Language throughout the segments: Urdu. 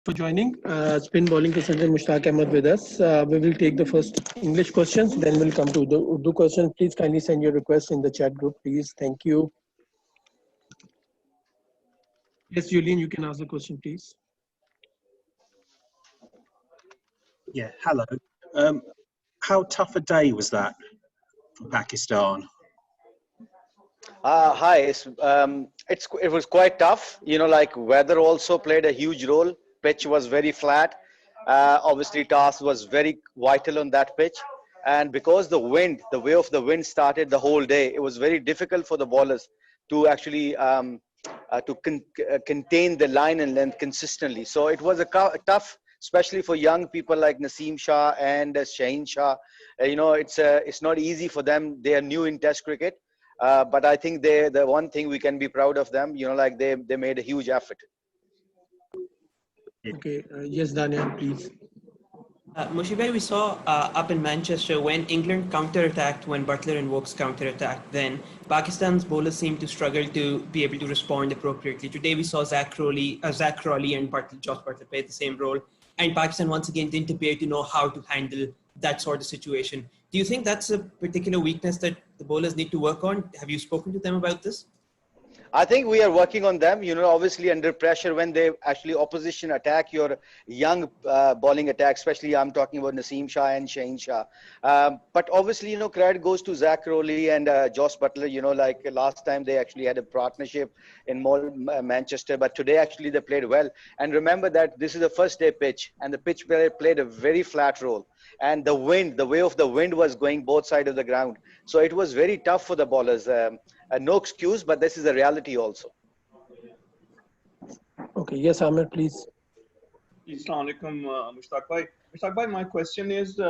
for joining. Spin bowling consultant Mushtaq Ahmed with us. We will take the first English questions, then we'll come to the Urdu questions. Please kindly send your request in the chat group, please. Thank you. Yes, Julian, you can ask the question, please. Yeah, hello. How tough a day was that for Pakistan? Hi, it was quite tough. You know, like weather also played a huge role. Pitch was very flat. Obviously, toss was very vital on that pitch. And because the way of the wind started the whole day, it was very difficult for the bowlers to actually contain the line and length consistently. So it was tough, especially for young people like Naseem Shah and Shaheen Shah. You know, it's not easy for them. They are new in Test cricket. But I think the one thing we can be proud of them, you know, like they made a huge effort. Okay, yes, Daniel, please. Mushibhai, we saw up in Manchester when England counter-attacked, when Butler and Wokes counter-attacked, then Pakistan's bowlers seemed to struggle to be able to respond appropriately. Today we saw Zach Crawley and Josh Butler play the same role, and Pakistan once again didn't appear to know how to handle that sort of situation. Do you think that's a particular weakness that the bowlers need to work on? Have you spoken to them about this? I think we are working on them, you know, obviously under pressure when they actually opposition attack your young bowling attack, especially I'm talking about Naseem Shah and Shaheen Shah. But obviously, you know, credit goes to Zach Crawley and Josh Butler, you know, like last time they actually had a partnership in Manchester, but today actually they played well. And remember that this is the first day pitch and the pitch played a very flat role. And the way of the wind was going both sides of the ground. So it was very tough for the bowlers. No excuse, but this is a reality also. Okay, yes, Amir, please. Assalamu alaikum, Mushtaq bhai. Mushtaq bhai, my question is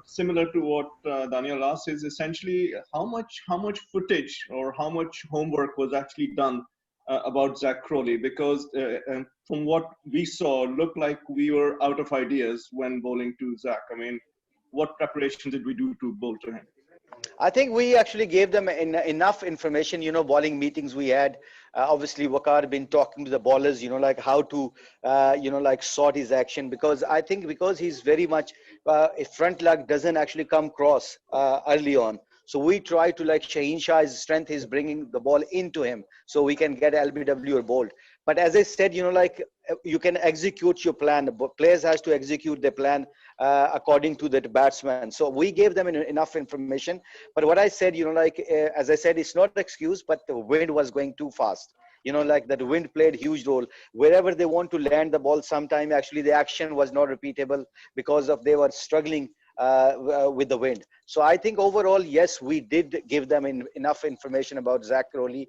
similar to what Daniel asked, is essentially how much footage or how much homework was actually done about Zach Crawley? Because from what we saw, looked like we were out of ideas when bowling to Zach. I mean, what preparation did we do to bowl to him? I think we actually gave them enough information, you know, bowling meetings we had. Obviously, Waqar been talking to the bowlers, you know, like how to, you know, like sort his action. Because I think because he's very much, front leg doesn't actually come cross early on. So we try to, like Shaheen Shah's strength is bringing the ball into him so we can get LBW or bowled. But as I said, you know, like you can execute your plan. The players has to execute their plan according to the batsman. So we gave them enough information. But what I said, you know, like as I said, it's not an excuse, but the wind was going too fast. You know, like that wind played a huge role. Wherever they want to land the ball, sometime actually the action was not repeatable because of they were struggling with the wind. So I think overall, yes, we did give them enough information about Zach Crawley.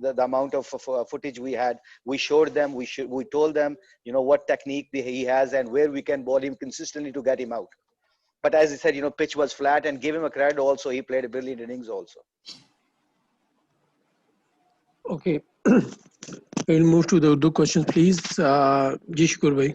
the amount of footage we had, we showed them, we told them, you know, what technique he has and where we can bowl him consistently to get him out. But as I said, you know, pitch was flat, and give him a credit also, he played a brilliant innings also. Okay, we'll move to the Urdu questions, please. Ji Shukur bhai.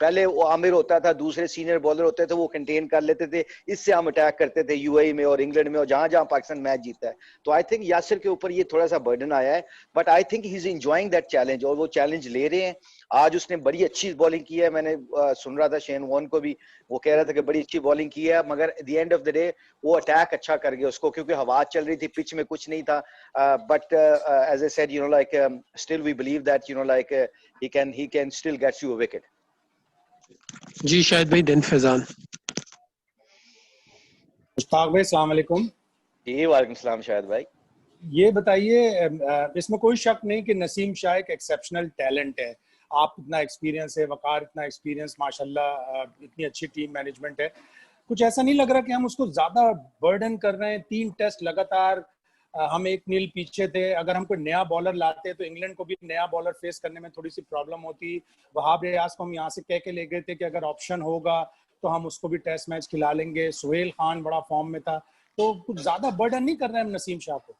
پہلے وہ عامر ہوتا تھا, دوسرے سینئر بالر ہوتے تھے, وہ کنٹین کر لیتے تھے, اس سے ہم اٹیک کرتے تھے یو اے میں اور انگلینڈ میں اور جہاں جہاں پاکستان میچ جیتا ہے. تو آئی تھنک یاسر کے اوپر یہ تھوڑا سا برڈن آیا ہے, but I think he is enjoying that challenge, اور وہ چیلنج لے رہے ہیں. آج اس نے بڑی اچھی بالنگ کی ہے, میں نے سن رہا تھا شین وارن کو بھی, وہ کہہ رہا تھا کہ بڑی اچھی بالنگ کی ہے, مگر at the end of the day وہ اٹیک اچھا کر گیا اس کو, کیونکہ ہوا چل رہی تھی, پچ میں کچھ نہیں تھا. But as I said like still we believe that like he can still get you a wicket. جی شاہد بھائی, دین فیضان. مشتاق بھائی السلام علیکم. جی وعلیکم السلام شاہد بھائی. یہ بتائیے, اس میں کوئی شک نہیں کہ نسیم شاہ ایک ایکسیپشنل ٹیلنٹ ہے, آپ اتنا ایکسپیرینس ہے, وقار اتنا ایکسپیرینس, ماشاءاللہ اتنی اچھی ٹیم مینجمنٹ ہے. کچھ ایسا نہیں لگ رہا کہ ہم اس کو زیادہ برڈن کر رہے ہیں؟ 3 ٹیسٹ لگاتار ہم 1-0 پیچھے تھے. اگر ہم کوئی نیا بالر لاتے تو انگلینڈ کو بھی نیا بالر فیس کرنے میں تھوڑی سی پرابلم ہوتی. وہاب ریاض کو ہم یہاں سے کہہ کے لے گئے تھے کہ اگر آپشن ہوگا تو ہم اس کو بھی ٹیسٹ میچ کھلا لیں گے. سہیل خان بڑا فارم میں تھا. تو کچھ زیادہ برڈن نہیں کر رہے ہیں ہم نسیم شاہ کو؟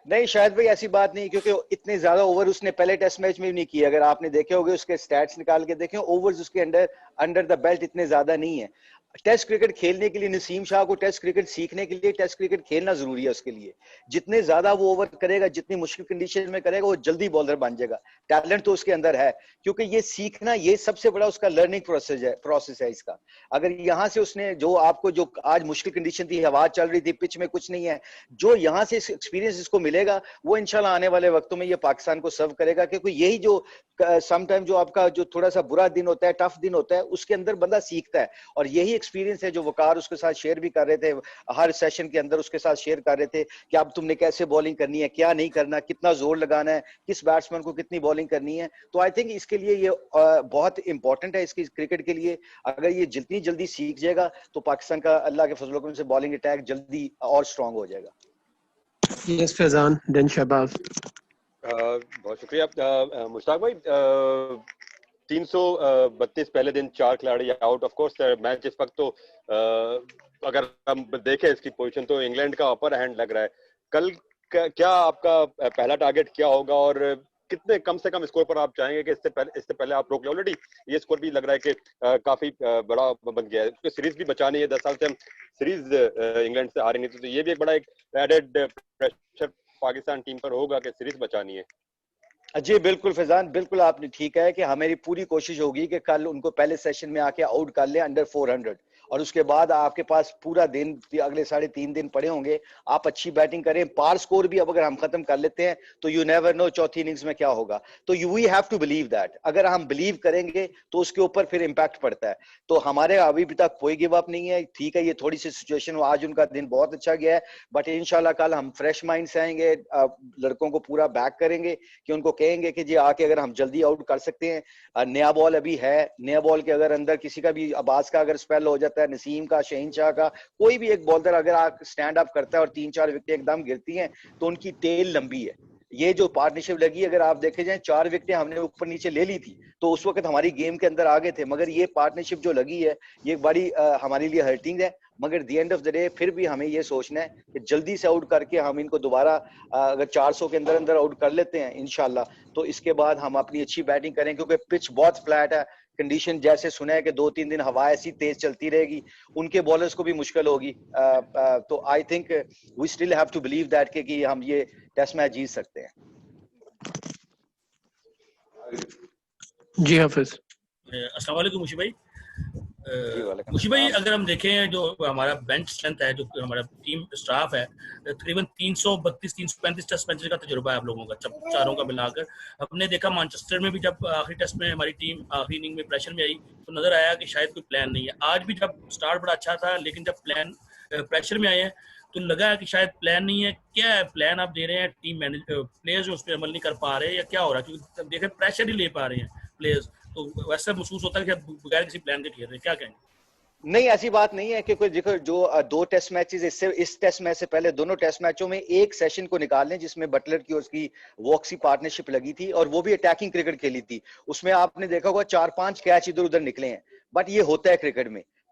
نہیں شاہد بھائی ایسی بات نہیں, کیونکہ اتنے زیادہ اوور اس نے پہلے ٹیسٹ میچ میں بھی نہیں کیے. اگر آپ نے دیکھے ہوگے اس کے سٹیٹس نکال کے دیکھیں, اوورز اس کے انڈر دا بیلٹ اتنے زیادہ نہیں ہے. ٹیسٹ کرکٹ کھیلنے کے لیے نسیم شاہ کو ٹیسٹ کرکٹ سیکھنے کے لیے ٹیسٹ کرکٹ کھیلنا ضروری ہے اس کے لیے. جتنے زیادہ وہ اوور کرے گا, جتنی مشکل کنڈیشن میں کرے گا, وہ جلدی بالر بن جائے گا. ٹیلنٹ تو اس کے اندر ہے, کیونکہ یہ سیکھنا یہ سب سے بڑا اس کا لرننگ پروسیس ہے اس کا. اگر یہاں سے اس نے جو آپ کو جو آج مشکل کنڈیشن تھی, ہوا چل رہی تھی, پچ میں کچھ نہیں ہے, جو یہاں سے ایکسپیرینس اس کو ملے گا وہ انشاءاللہ آنے والے وقتوں میں یہ پاکستان کو سرو کرے گا. کیونکہ یہی جو سم ٹائم جو آپ کا جو تھوڑا سا برا دن ہوتا ہے, ٹف دن ہوتا ہے, اس کے اندر بندہ سیکھتا ہے. اور یہی ایکسپیرینس ہے جو وقار اس کے ساتھ شیئر بھی کر رہے تھے, ہر سیشن کے اندر اس کے ساتھ شیئر کر رہے تھے کہ اب تم نے کیسے بالنگ کرنی ہے, کیا نہیں کرنا, کتنا زور لگانا ہے, کس بیٹسمین کو کتنی بالنگ کرنی ہے. تو آئی تھنک اس کے لیے یہ بہت امپورٹنٹ ہے اس کی کرکٹ کے لیے. اگر یہ جتنی جلدی سیکھ جائے گا تو پاکستان کا اللہ کے فضل و کرم سے بالنگ اٹیک جلدی اور اسٹرانگ ہو جائے گا. یس فیضان, دین شہباز. بہت شکریہ مشتاق بھائی. 332 پہلے دن 4 کھلاڑی آؤٹ. آف کورس میچ اس وقت تو اگر ہم دیکھیں اس کی پوزیشن تو انگلینڈ کا اپر ہینڈ لگ رہا ہے. کل کیا آپ کا پہلا ٹارگیٹ کیا ہوگا, اور کتنے کم سے کم اسکور پر آپ چاہیں گے کہ اس سے پہلے آپ روک لیں؟ آلریڈی یہ اسکور بھی لگ رہا ہے کہ کافی بڑا بن گیا ہے. سیریز بھی بچانی ہے, 10 سال سے ہم سیریز انگلینڈ سے ہارے نہیں تھے, تو یہ بھی ایک بڑا ایک ایڈڈ پریشر پاکستان ٹیم پر ہوگا کہ سیریز بچانی ہے. جی بالکل فیضان, بالکل آپ نے ٹھیک ہے کہ ہماری پوری کوشش ہوگی کہ کل ان کو پہلے سیشن میں آ کے آؤٹ کر لیں انڈر 400, اور اس کے بعد آپ کے پاس پورا دن, اگلے 3.5 دن پڑے ہوں گے, آپ اچھی بیٹنگ کریں. پار سکور بھی اب اگر ہم ختم کر لیتے ہیں تو یو نیور نو چوتھی اننگز میں کیا ہوگا. تو we have to believe that. اگر ہم بلیو کریں گے تو اس کے اوپر پھر امپیکٹ پڑتا ہے. تو ہمارے ابھی بھی تک کوئی گیو اپ نہیں ہے. ٹھیک ہے یہ تھوڑی سی سچویشن, آج ان کا دن بہت اچھا گیا ہے, بٹ انشاءاللہ کل ہم فریش مائنڈ سے آئیں گے, لڑکوں کو پورا بیک کریں گے کہ ان کو کہیں گے کہ جی آ کے اگر ہم جلدی آؤٹ کر سکتے ہیں. نیا بال ابھی ہے, نیا بال کے اگر اندر کسی کا بھی, عباس کا اگر اسپیل ہو جاتا ہے, نسیم کا, شہین شاہ کا, کوئی بھی ایک بالر اگر آپ اسٹینڈ اپ کرتا ہے اور 3-4 وکٹیں ایک دم گرتی ہیں تو ان کی ٹیل لمبی ہے. یہ جو پارٹنرشپ لگی, اگر آپ دیکھے جائیں 4 وکٹیں ہم نے اوپر نیچے لے لی تھی تو اس وقت ہماری گیم کے اندر آگے تھے, مگر یہ پارٹنرشپ جو لگی ہے یہ بڑی ہمارے لیے ہرٹنگ ہے. مگر دی اینڈ آف دا ڈے پھر بھی ہمیں یہ سوچنا ہے کہ جلدی سے آؤٹ کر کے ہم ان کو دوبارہ اگر 400 کے اندر آؤٹ کر لیتے ہیں انشاءاللہ, تو اس کے بعد ہم اپنی اچھی بیٹنگ کریں, کیونکہ پچ بہت فلیٹ ہے. کنڈیشن جیسے سنا ہے کہ 2-3 دن ہوا ایسی تیز چلتی رہے گی, ان کے بالرز کو بھی مشکل ہوگی. تو I think we still have to believe that کہ ہم یہ ٹیسٹ میچ جیت سکتے ہیں. جی حافظ. السلام علیکم مشی بھائی. جی وعلیکم مشی بھائی السلام. اگر ہم دیکھیں جو ہمارا بینچ اسٹرینتھ ہے, جو ہمارا ٹیم اسٹاف ہے, تقریباً 332-335 ٹیسٹ میچز کا تجربہ ہے آپ لوگوں کا چاروں کا ملا کر. ہم نے دیکھا مانچسٹر میں بھی جب آخری ٹیسٹ میں ہماری ٹیم آخری اننگ میں پریشر میں آئی تو نظر آیا کہ شاید کوئی پلان نہیں ہے. آج بھی جب اسٹارٹ بڑا اچھا تھا, لیکن جب پلان پریشر میں آئے ہیں تو لگا کہ شاید پلان نہیں ہے. کیا ہے پلان آپ دے رہے ہیں, ٹیم پلیئرز اس پہ عمل نہیں کر پا رہے, یا کیا ہو رہا ہے؟ کیونکہ دیکھیں پریشر ہی لے پا رہے ہیں پلیئرز, تو ویسا محسوس ہوتا ہے کہ بغیر کسی پلان کے کھیل رہے ہیں. کیا کہیں گے؟ نہیں ایسی بات نہیں ہے, کیونکہ دیکھو جو 2 ٹیسٹ میچز اس ٹیسٹ میچ سے پہلے دونوں ٹیسٹ میچوں میں ایک سیشن کو نکال لیں جس میں بٹلر کی اور اس کی واکسی پارٹنرشپ لگی تھی, اور وہ بھی اٹیکنگ کرکٹ کھیلی تھی. اس میں آپ نے دیکھا ہوگا 4-5 کیچ ادھر ادھر نکلے ہیں, بٹ یہ ہوتا ہے کرکٹ میں.